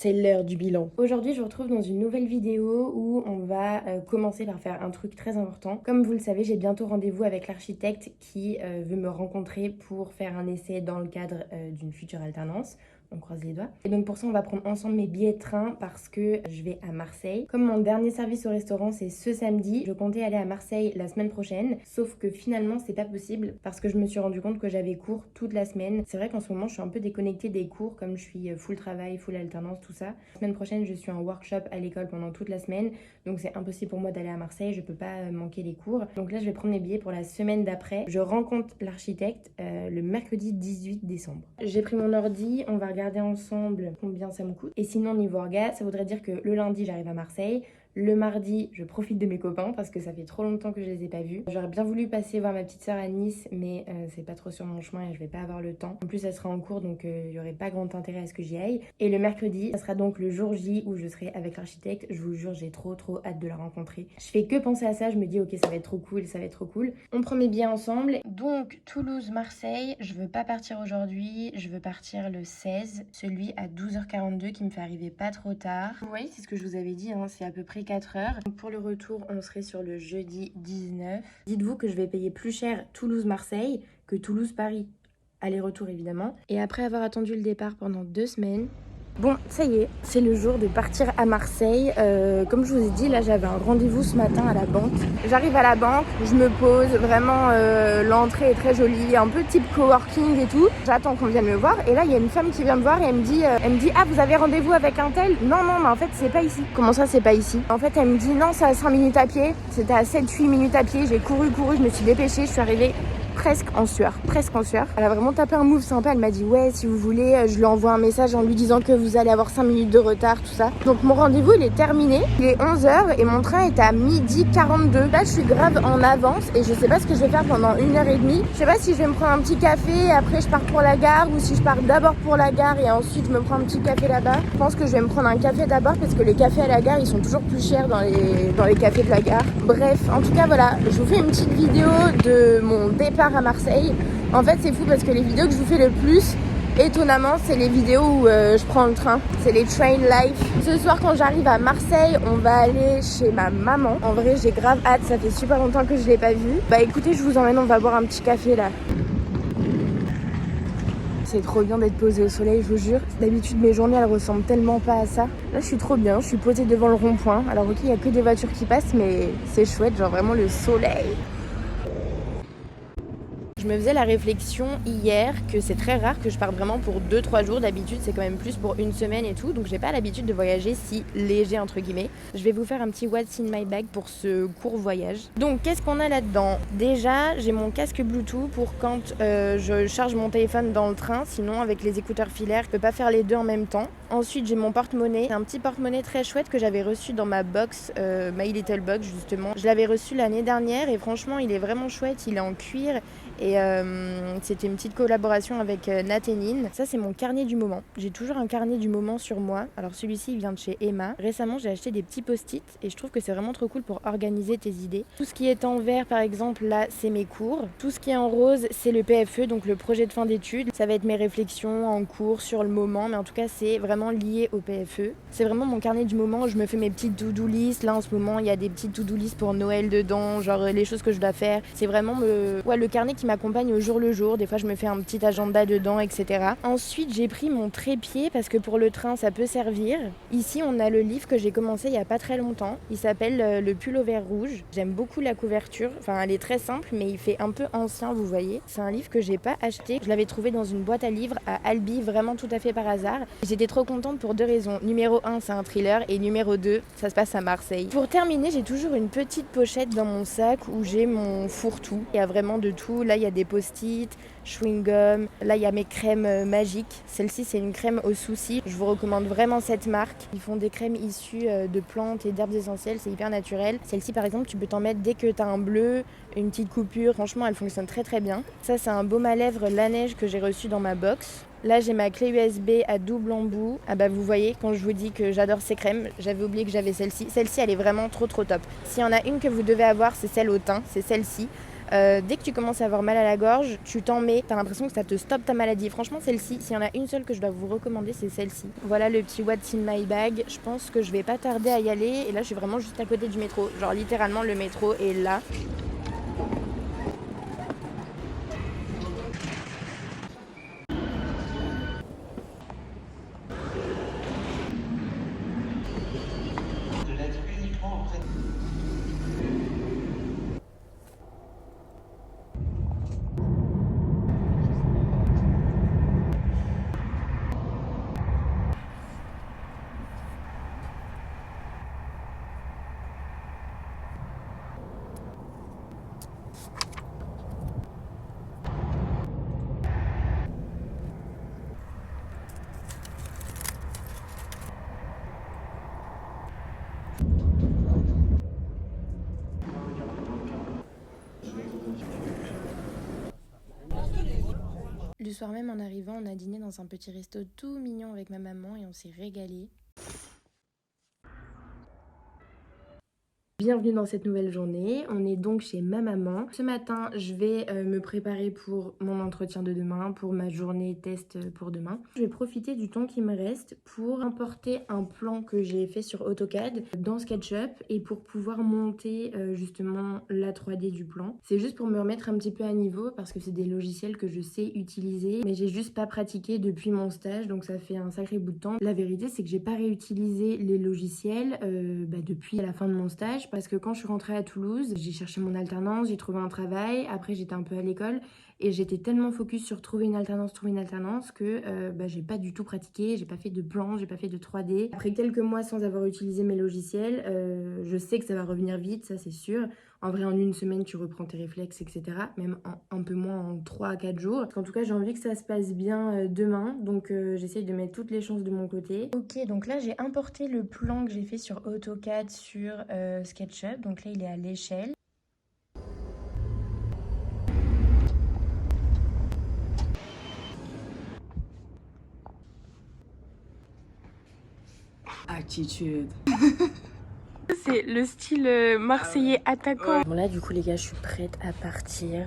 c'est l'heure du bilan. Aujourd'hui, je vous retrouve dans une nouvelle vidéo où on va commencer par faire un truc très important. Comme vous le savez, j'ai bientôt rendez-vous avec l'architecte qui veut me rencontrer pour faire un essai dans le cadre d'une future alternance. On croise les doigts. Et donc pour ça, on va prendre ensemble mes billets de train parce que je vais à Marseille. Comme mon dernier service au restaurant, c'est ce samedi, je comptais aller à Marseille la semaine prochaine. Sauf que finalement, c'est pas possible parce que je me suis rendu compte que j'avais cours toute la semaine. C'est vrai qu'en ce moment, je suis un peu déconnectée des cours comme je suis full travail, full alternance, tout ça. La semaine prochaine, je suis en workshop à l'école pendant toute la semaine. Donc c'est impossible pour moi d'aller à Marseille. Je peux pas manquer les cours. Donc là, je vais prendre mes billets pour la semaine d'après. Je rencontre l'architecte le mercredi 18 décembre. J'ai pris mon ordi, on va regarder ensemble combien ça me coûte. Et sinon niveau orga, ça voudrait dire que le lundi j'arrive à Marseille, le mardi je profite de mes copains parce que ça fait trop longtemps que je les ai pas vus. J'aurais bien voulu passer voir ma petite soeur à Nice mais c'est pas trop sur mon chemin et je vais pas avoir le temps. En plus elle sera en cours donc il y aurait pas grand intérêt à ce que j'y aille. Et le mercredi, ça sera donc le jour J où je serai avec l'architecte. Je vous jure, j'ai trop hâte de la rencontrer. Je fais que penser à ça, je me dis ok, ça va être trop cool, ça va être trop cool. On prend mes billets ensemble. Donc Toulouse-Marseille, je veux pas partir aujourd'hui, je veux partir le 16, celui à 12h42 qui me fait arriver pas trop tard. Vous voyez, c'est ce que je vous avais dit, hein, c'est à peu près 4 heures. Donc pour le retour, on serait sur le jeudi 19. Dites-vous que je vais payer plus cher Toulouse-Marseille que Toulouse-Paris. Aller-retour évidemment. Et après avoir attendu le départ pendant 2 semaines, bon, ça y est, c'est le jour de partir à Marseille. Comme je vous ai dit, là j'avais un rendez-vous ce matin à la banque. J'arrive à la banque, je me pose, vraiment l'entrée est très jolie, un peu type coworking et tout. J'attends qu'on vienne me voir et là il y a une femme qui vient me voir et elle me dit ah vous avez rendez-vous avec un tel? Non mais en fait c'est pas ici. Comment ça c'est pas ici? En fait elle me dit non, c'est à 5 minutes à pied. C'était à 7-8 minutes à pied, j'ai couru, je me suis dépêchée, je suis arrivée presque en sueur. Elle a vraiment tapé un move sympa, elle m'a dit ouais si vous voulez, je lui envoie un message en lui disant que vous allez avoir 5 minutes de retard, tout ça. Donc mon rendez-vous il est terminé, il est 11h et mon train est à 12h42. Là je suis grave en avance et je sais pas ce que je vais faire pendant 1h30. Je sais pas si je vais me prendre un petit café, après je pars pour la gare ou si je pars d'abord pour la gare et ensuite je me prends un petit café là-bas. Je pense que je vais me prendre un café d'abord parce que les cafés à la gare ils sont toujours plus chers dans les cafés de la gare. Bref, en tout cas voilà, je vous fais une petite vidéo de mon départ à Marseille. En fait c'est fou parce que les vidéos que je vous fais le plus, étonnamment, c'est les vidéos où je prends le train. C'est les train life. Ce soir quand j'arrive à Marseille, on va aller chez ma maman. En vrai j'ai grave hâte, ça fait super longtemps que je l'ai pas vue. Bah écoutez, je vous emmène, on va boire un petit café là. C'est trop bien d'être posée au soleil, je vous jure. D'habitude, mes journées, elles ressemblent tellement pas à ça. Là, je suis trop bien. Je suis posée devant le rond-point. Alors, ok, il n'y a que des voitures qui passent, mais c'est chouette. Genre, vraiment, le soleil. Je me faisais la réflexion hier que c'est très rare que je parte vraiment pour 2-3 jours. D'habitude, c'est quand même plus pour une semaine et tout. Donc, j'ai pas l'habitude de voyager si léger, entre guillemets. Je vais vous faire un petit What's in my bag pour ce court voyage. Donc, qu'est-ce qu'on a là-dedans? Déjà, j'ai mon casque Bluetooth pour quand je charge mon téléphone dans le train. Sinon, avec les écouteurs filaires, je peux pas faire les deux en même temps. Ensuite, j'ai mon porte-monnaie. C'est un petit porte-monnaie très chouette que j'avais reçu dans ma box, My Little Box, justement. Je l'avais reçu l'année dernière et franchement, il est vraiment chouette. Il est en cuir. Et c'était une petite collaboration avec Nathénine. Ça c'est mon carnet du moment. J'ai toujours un carnet du moment sur moi. Alors celui-ci il vient de chez Emma. Récemment j'ai acheté des petits post-it et je trouve que c'est vraiment trop cool pour organiser tes idées. Tout ce qui est en vert par exemple là c'est mes cours. Tout ce qui est en rose c'est le PFE, donc le projet de fin d'études. Ça va être mes réflexions en cours sur le moment, mais en tout cas c'est vraiment lié au PFE. C'est vraiment mon carnet du moment où je me fais mes petites to-do list. Là en ce moment il y a des petites to-do list pour Noël dedans, genre les choses que je dois faire. C'est vraiment le carnet qui m'accompagne au jour le jour. Des fois je me fais un petit agenda dedans, etc. Ensuite j'ai pris mon trépied parce que pour le train ça peut servir. Ici on a le livre que j'ai commencé il y a pas très longtemps. Il s'appelle Le pull au vert rouge. J'aime beaucoup la couverture. Enfin elle est très simple mais il fait un peu ancien, vous voyez. C'est un livre que j'ai pas acheté. Je l'avais trouvé dans une boîte à livres à Albi vraiment tout à fait par hasard. J'étais trop contente pour 2 raisons. Numéro 1 c'est un thriller et numéro 2 ça se passe à Marseille. Pour terminer j'ai toujours une petite pochette dans mon sac où j'ai mon fourre-tout. Il y a vraiment de tout. Là il y a des post-it, chewing-gum. Là, il y a mes crèmes magiques. Celle-ci, c'est une crème au souci. Je vous recommande vraiment cette marque. Ils font des crèmes issues de plantes et d'herbes essentielles. C'est hyper naturel. Celle-ci, par exemple, tu peux t'en mettre dès que tu as un bleu, une petite coupure. Franchement, elle fonctionne très très bien. Ça, c'est un baume à lèvres La Neige que j'ai reçu dans ma box. Là, j'ai ma clé USB à double embout. Ah bah, vous voyez, quand je vous dis que j'adore ces crèmes, j'avais oublié que j'avais celle-ci. Celle-ci, elle est vraiment trop top. S'il y en a une que vous devez avoir, c'est celle au thym. C'est celle-ci. Dès que tu commences à avoir mal à la gorge, tu t'en mets, t'as l'impression que ça te stoppe ta maladie. Franchement, celle-ci, s'il y en a une seule que je dois vous recommander, c'est celle-ci. Voilà le petit What's in my bag. Je pense que je vais pas tarder à y aller. Et là, je suis vraiment juste à côté du métro. Genre littéralement, le métro est là. Le soir même, en arrivant, on a dîné dans un petit resto tout mignon avec ma maman et on s'est régalé. Bienvenue dans cette nouvelle journée, on est donc chez ma maman. Ce matin, je vais me préparer pour mon entretien de demain, pour ma journée test pour demain. Je vais profiter du temps qui me reste pour importer un plan que j'ai fait sur AutoCAD dans SketchUp et pour pouvoir monter justement la 3D du plan. C'est juste pour me remettre un petit peu à niveau parce que c'est des logiciels que je sais utiliser, mais j'ai juste pas pratiqué depuis mon stage, donc ça fait un sacré bout de temps. La vérité, c'est que j'ai pas réutilisé les logiciels depuis la fin de mon stage. Parce que quand je suis rentrée à Toulouse, j'ai cherché mon alternance, j'ai trouvé un travail, après j'étais un peu à l'école et j'étais tellement focus sur trouver une alternance que j'ai pas du tout pratiqué, j'ai pas fait de plan, j'ai pas fait de 3D. Après quelques mois sans avoir utilisé mes logiciels, je sais que ça va revenir vite, ça c'est sûr. En vrai, en une semaine, tu reprends tes réflexes, etc. Même un peu moins en 3 à 4 jours. En tout cas, j'ai envie que ça se passe bien demain. Donc, j'essaye de mettre toutes les chances de mon côté. Ok, donc là, j'ai importé le plan que j'ai fait sur AutoCAD sur SketchUp. Donc là, il est à l'échelle. Attitude. C'est le style marseillais attaquant. Bon là du coup les gars je suis prête à partir.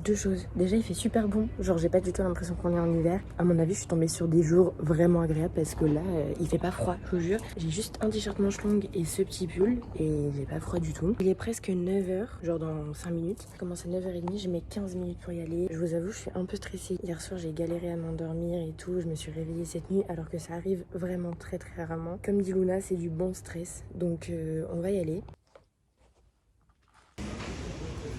Deux choses. Déjà il fait super bon. Genre j'ai pas du tout l'impression qu'on est en hiver. À mon avis je suis tombée sur des jours vraiment agréables parce que là il fait pas froid, je vous jure. J'ai juste un t-shirt manche longue et ce petit pull et j'ai pas froid du tout. Il est presque 9h, genre dans 5 minutes. Ça commence à 9h30, je mets 15 minutes pour y aller. Je vous avoue je suis un peu stressée. Hier soir j'ai galéré à m'endormir et tout. Je me suis réveillée cette nuit alors que ça arrive vraiment très rarement. Comme dit Luna, c'est du bon stress. Donc on va y aller.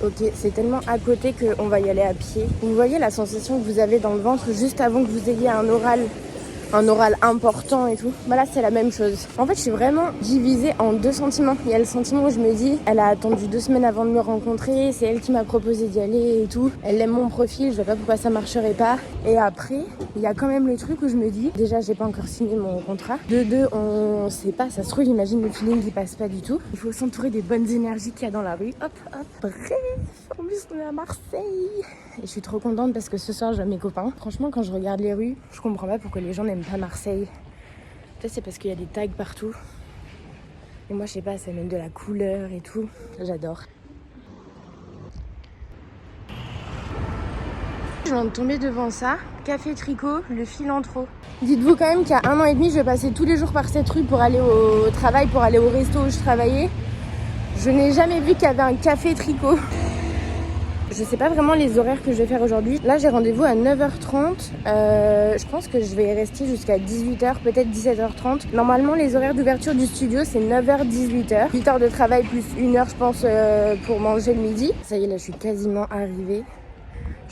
Ok, c'est tellement à côté qu'on va y aller à pied. Vous voyez la sensation que vous avez dans le ventre juste avant que vous ayez un oral important et tout. Bah là c'est la même chose. En fait je suis vraiment divisée en deux sentiments. Il y a le sentiment où je me dis elle a attendu 2 semaines avant de me rencontrer, c'est elle qui m'a proposé d'y aller et tout. Elle aime mon profil, je vois pas pourquoi ça marcherait pas. Et après il y a quand même le truc où je me dis déjà j'ai pas encore signé mon contrat. De deux on sait pas, ça se trouve imagine le feeling qui passe pas du tout. Il faut s'entourer des bonnes énergies qu'il y a dans la rue. Hop hop. Bref, en plus on est à Marseille. Et je suis trop contente parce que ce soir j'ai mes copains. Franchement quand je regarde les rues, je comprends pas pourquoi les gens n'aiment pas Marseille. Peut-être c'est parce qu'il y a des tags partout. Et moi je sais pas, ça met de la couleur et tout. J'adore. Je viens de tomber devant ça. Café Tricot, le Philantro. Dites-vous quand même qu'il y a 1 an et demi, je passais tous les jours par cette rue pour aller au travail, pour aller au resto où je travaillais. Je n'ai jamais vu qu'il y avait un café Tricot. Je sais pas vraiment les horaires que je vais faire aujourd'hui. Là j'ai rendez-vous à 9h30. Je pense que je vais rester jusqu'à 18h, peut-être 17h30. Normalement les horaires d'ouverture du studio c'est 9h-18h. 8 heures de travail plus 1 heure je pense pour manger le midi. Ça y est là je suis quasiment arrivée.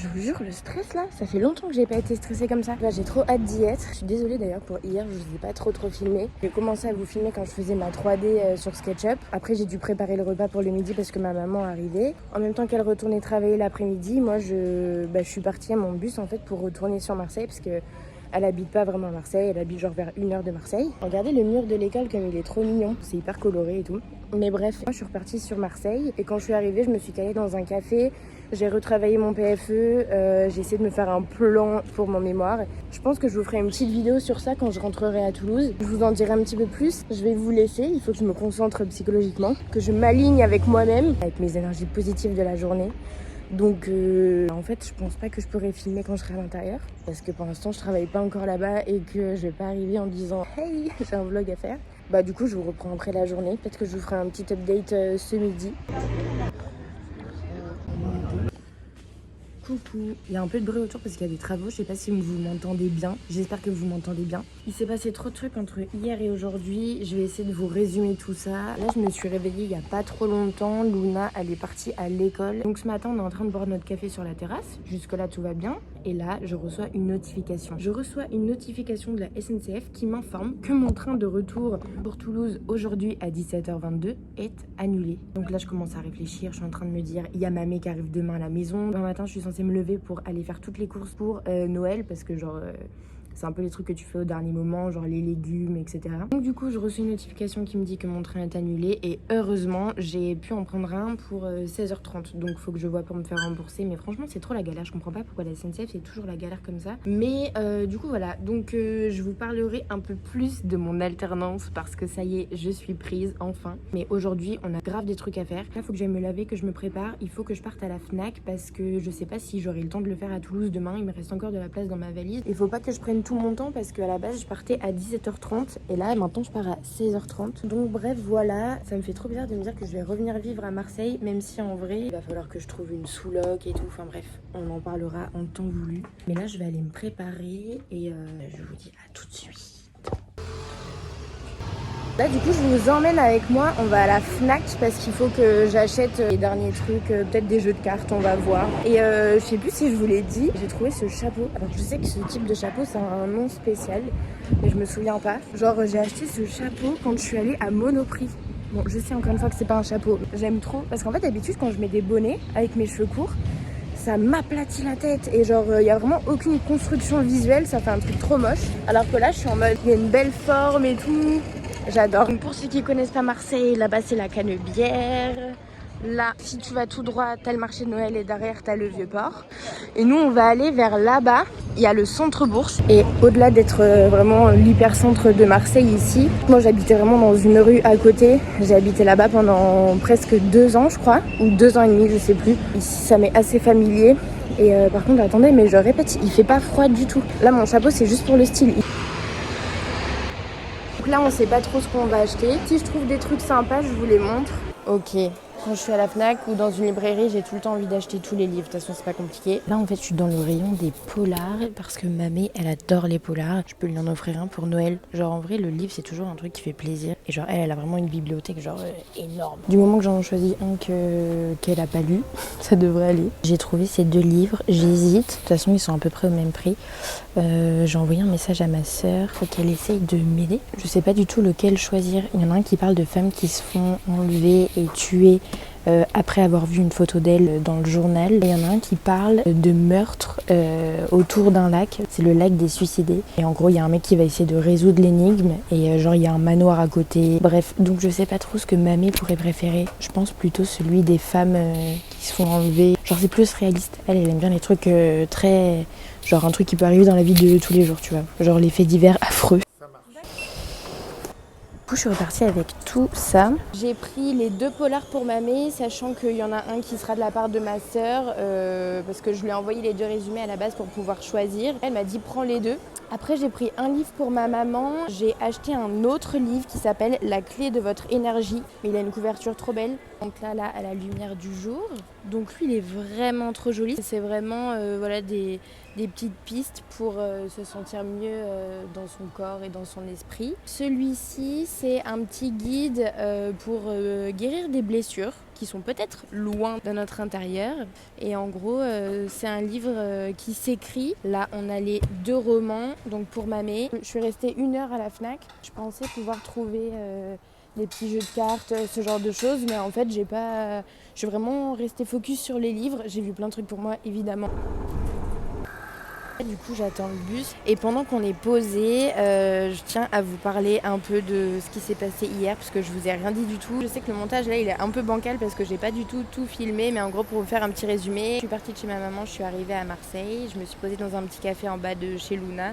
Je vous jure, le stress là, ça fait longtemps que j'ai pas été stressée comme ça. Là, j'ai trop hâte d'y être. Je suis désolée d'ailleurs pour hier, je vous ai pas trop filmé. J'ai commencé à vous filmer quand je faisais ma 3D sur SketchUp. Après, j'ai dû préparer le repas pour le midi parce que ma maman arrivait. En même temps qu'elle retournait travailler l'après-midi, moi, je suis partie à mon bus en fait pour retourner sur Marseille parce que elle habite pas vraiment à Marseille, elle habite genre vers 1 heure de Marseille. Regardez le mur de l'école comme il est trop mignon, c'est hyper coloré et tout. Mais bref, moi je suis repartie sur Marseille et quand je suis arrivée, je me suis calée dans un café J'ai retravaillé mon PFE, j'ai essayé de me faire un plan pour mon mémoire. Je pense que je vous ferai une petite vidéo sur ça quand je rentrerai à Toulouse. Je vous en dirai un petit peu plus. Je vais vous laisser, il faut que je me concentre psychologiquement, que je m'aligne avec moi-même, avec mes énergies positives de la journée. Donc en fait je pense pas que je pourrais filmer quand je serai à l'intérieur parce que pour l'instant je travaille pas encore là-bas et que je vais pas arriver en disant hey j'ai un vlog à faire. Bah du coup je vous reprends après la journée, peut-être que je vous ferai un petit update ce midi. Coucou. Il y a un peu de bruit autour parce qu'il y a des travaux, je sais pas si vous m'entendez bien, j'espère que vous m'entendez bien. Il s'est passé trop de trucs entre hier et aujourd'hui, je vais essayer de vous résumer tout ça. Là je me suis réveillée il y a pas trop longtemps, Luna elle est partie à l'école. Donc ce matin on est en train de boire notre café sur la terrasse, jusque là tout va bien. Et là je reçois une notification. Je reçois une notification de la SNCF qui m'informe que mon train de retour pour Toulouse aujourd'hui à 17h22 est annulé. Donc là je commence à réfléchir, je suis en train de me dire il y a ma mère qui arrive demain à la maison. Demain matin je suis censée me lever pour aller faire toutes les courses pour Noël parce que genre c'est un peu les trucs que tu fais au dernier moment, genre les légumes, etc. Donc du coup, je reçois une notification qui me dit que mon train est annulé et heureusement, j'ai pu en prendre un pour 16h30. Donc faut que je vois pour me faire rembourser. Mais franchement, c'est trop la galère. Je comprends pas pourquoi la SNCF, c'est toujours la galère comme ça. Mais du coup, voilà. Donc je vous parlerai un peu plus de mon alternance parce que ça y est, je suis prise enfin. Mais aujourd'hui, on a grave des trucs à faire. Là, faut que j'aille me laver, que je me prépare. Il faut que je parte à la Fnac parce que je sais pas si j'aurai le temps de le faire à Toulouse demain. Il me reste encore de la place dans ma valise. Il faut pas que je prenne tout mon temps parce qu'à la base je partais à 17h30 et là maintenant je pars à 16h30. Donc bref voilà, ça me fait trop bizarre de me dire que je vais revenir vivre à Marseille, même si en vrai il va falloir que je trouve une sous-loc et tout, enfin bref, on en parlera en temps voulu. Mais là je vais aller me préparer et je vous dis à tout de suite. Là du coup je vous emmène avec moi, on va à la Fnac parce qu'il faut que j'achète les derniers trucs, peut-être des jeux de cartes, on va voir. Et je sais plus si je vous l'ai dit, j'ai trouvé ce chapeau. Alors je sais que ce type de chapeau ça a un nom spécial, mais je me souviens pas. Genre j'ai acheté ce chapeau quand je suis allée à Monoprix. Bon je sais encore une fois que c'est pas un chapeau, j'aime trop. Parce qu'en fait d'habitude quand je mets des bonnets avec mes cheveux courts, ça m'aplatit la tête et genre il y a vraiment aucune construction visuelle, ça fait un truc trop moche. Alors que là je suis en mode, il y a une belle forme et tout. J'adore. Pour ceux qui connaissent pas Marseille, là-bas c'est la Canebière. Là, si tu vas tout droit, t'as le marché de Noël et derrière t'as le Vieux-Port. Et nous on va aller vers là-bas, il y a le centre Bourse. Et au-delà d'être vraiment l'hypercentre de Marseille ici, moi j'habitais vraiment dans une rue à côté. J'ai habité là-bas pendant presque 2 ans je crois, ou 2 ans et demi, je sais plus. Ici ça m'est assez familier. Et par contre attendez, mais je répète, il fait pas froid du tout. Là mon chapeau c'est juste pour le style. Donc là on sait pas trop ce qu'on va acheter. Si je trouve des trucs sympas, je vous les montre. Ok. Quand je suis à la Fnac ou dans une librairie, j'ai tout le temps envie d'acheter tous les livres. De toute façon, c'est pas compliqué. Là, en fait, je suis dans le rayon des polars parce que mamie, elle adore les polars. Je peux lui en offrir un pour Noël. Genre, en vrai, le livre, c'est toujours un truc qui fait plaisir. Et genre, elle a vraiment une bibliothèque genre énorme. Du moment que j'en choisis un qu'elle a pas lu, ça devrait aller. J'ai trouvé ces 2 livres. J'hésite. De toute façon, ils sont à peu près au même prix. J'ai envoyé un message à ma sœur. Faut qu'elle essaye de m'aider. Je sais pas du tout lequel choisir. Il y en a un qui parle de femmes qui se font enlever et tuer après avoir vu une photo d'elle dans le journal. Et il y en a un qui parle de meurtre autour d'un lac. C'est le lac des suicidés. Et en gros, il y a un mec qui va essayer de résoudre l'énigme. Et genre, il y a un manoir à côté. Bref, donc je sais pas trop ce que mamie pourrait préférer. Je pense plutôt celui des femmes qui se font enlever. Genre, c'est plus réaliste. Elle aime bien les trucs très... Genre un truc qui peut arriver dans la vie de tous les jours, tu vois. Genre les faits divers affreux. Du coup, je suis repartie avec tout ça. J'ai pris les 2 polars pour mamie, sachant qu'il y en a un qui sera de la part de ma sœur, parce que je lui ai envoyé les 2 résumés à la base pour pouvoir choisir. Elle m'a dit prends les 2. Après, j'ai pris un livre pour ma maman. J'ai acheté un autre livre qui s'appelle La clé de votre énergie. Mais il a une couverture trop belle. Donc là, à la lumière du jour. Donc lui, il est vraiment trop joli. C'est vraiment voilà, des petites pistes pour se sentir mieux dans son corps et dans son esprit. Celui-ci, c'est un petit guide pour guérir des blessures qui sont peut-être loin de notre intérieur. Et en gros, c'est un livre qui s'écrit. Là, on a les 2 romans, donc pour mamie. Je suis restée 1 heure à la Fnac. Je pensais pouvoir trouver des petits jeux de cartes, ce genre de choses, mais en fait, je suis vraiment restée focus sur les livres. J'ai vu plein de trucs pour moi, évidemment. Du coup j'attends le bus et pendant qu'on est posé, je tiens à vous parler un peu de ce qui s'est passé hier parce que je vous ai rien dit du tout. Je sais que le montage là il est un peu bancal parce que j'ai pas du tout filmé, mais en gros pour vous faire un petit résumé, je suis partie de chez ma maman, je suis arrivée à Marseille, je me suis posée dans un petit café en bas de chez Luna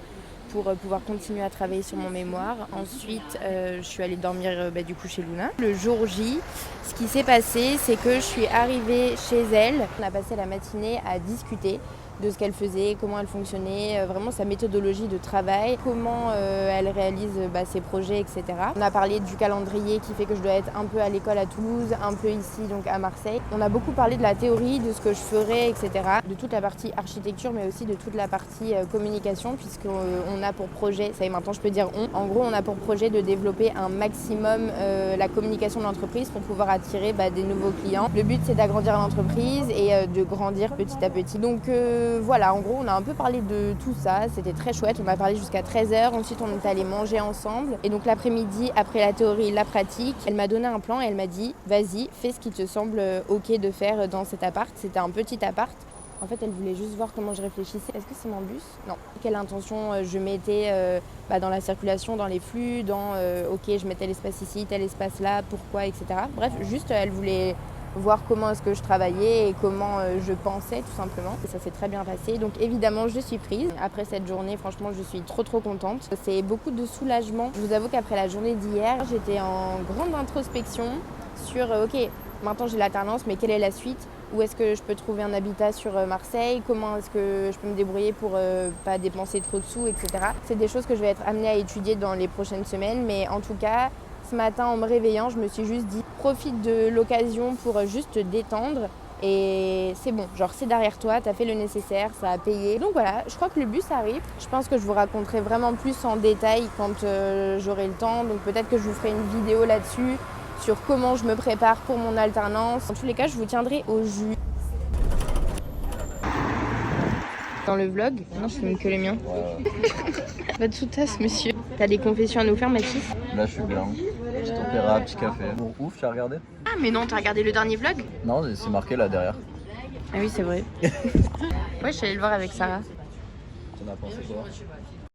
pour pouvoir continuer à travailler sur mon mémoire. Ensuite, je suis allée dormir du coup chez Luna. Le jour J, ce qui s'est passé, c'est que je suis arrivée chez elle. On a passé la matinée à discuter de ce qu'elle faisait, comment elle fonctionnait, vraiment sa méthodologie de travail, comment elle réalise ses projets, etc. On a parlé du calendrier qui fait que je dois être un peu à l'école à Toulouse, un peu ici donc à Marseille. On a beaucoup parlé de la théorie, de ce que je ferais, etc. De toute la partie architecture, mais aussi de toute la partie communication, puisqu'on a pour projet, ça y est maintenant je peux dire on, en gros on a pour projet de développer un maximum la communication de l'entreprise pour pouvoir attirer des nouveaux clients. Le but c'est d'agrandir l'entreprise et de grandir petit à petit. Donc voilà, en gros on a un peu parlé de tout ça, c'était très chouette, on a parlé jusqu'à 13h, ensuite on est allé manger ensemble et donc l'après-midi, après la théorie, la pratique, elle m'a donné un plan et elle m'a dit vas-y, fais ce qui te semble ok de faire dans cet appart. C'était un petit appart. En fait, elle voulait juste voir comment je réfléchissais. Est-ce que c'est mon bus? Non. Quelle intention je mettais dans la circulation, dans les flux, dans ok, je mets tel espace ici, tel espace là, pourquoi, etc. Bref, juste elle voulait voir comment est-ce que je travaillais et comment je pensais tout simplement. Et ça s'est très bien passé. Donc évidemment, je suis prise. Après cette journée, franchement, je suis trop contente. C'est beaucoup de soulagement. Je vous avoue qu'après la journée d'hier, j'étais en grande introspection sur ok, maintenant j'ai l'alternance, mais quelle est la suite? Où est-ce que je peux trouver un habitat sur Marseille? Comment est-ce que je peux me débrouiller pour pas dépenser trop de sous, etc. C'est des choses que je vais être amenée à étudier dans les prochaines semaines, mais en tout cas, ce matin en me réveillant, je me suis juste dit profite de l'occasion pour juste te détendre et c'est bon, genre c'est derrière toi, t'as fait le nécessaire, ça a payé. Donc voilà, je crois que le bus arrive. Je pense que je vous raconterai vraiment plus en détail quand j'aurai le temps, donc peut-être que je vous ferai une vidéo là-dessus sur comment je me prépare pour mon alternance. En tous les cas, je vous tiendrai au jus. Dans le vlog, non, je filme que les miens. Pas de sous-tasse, monsieur. T'as des confessions à nous faire, Mathis? Là, je suis bien. Petit opéra, petit café. Bon, ouf, tu as regardé? Ah, mais non, t'as regardé le dernier vlog? Non, c'est marqué là derrière. Ah oui, c'est vrai. Ouais, je suis allée le voir avec Sarah. T'en as pensé quoi?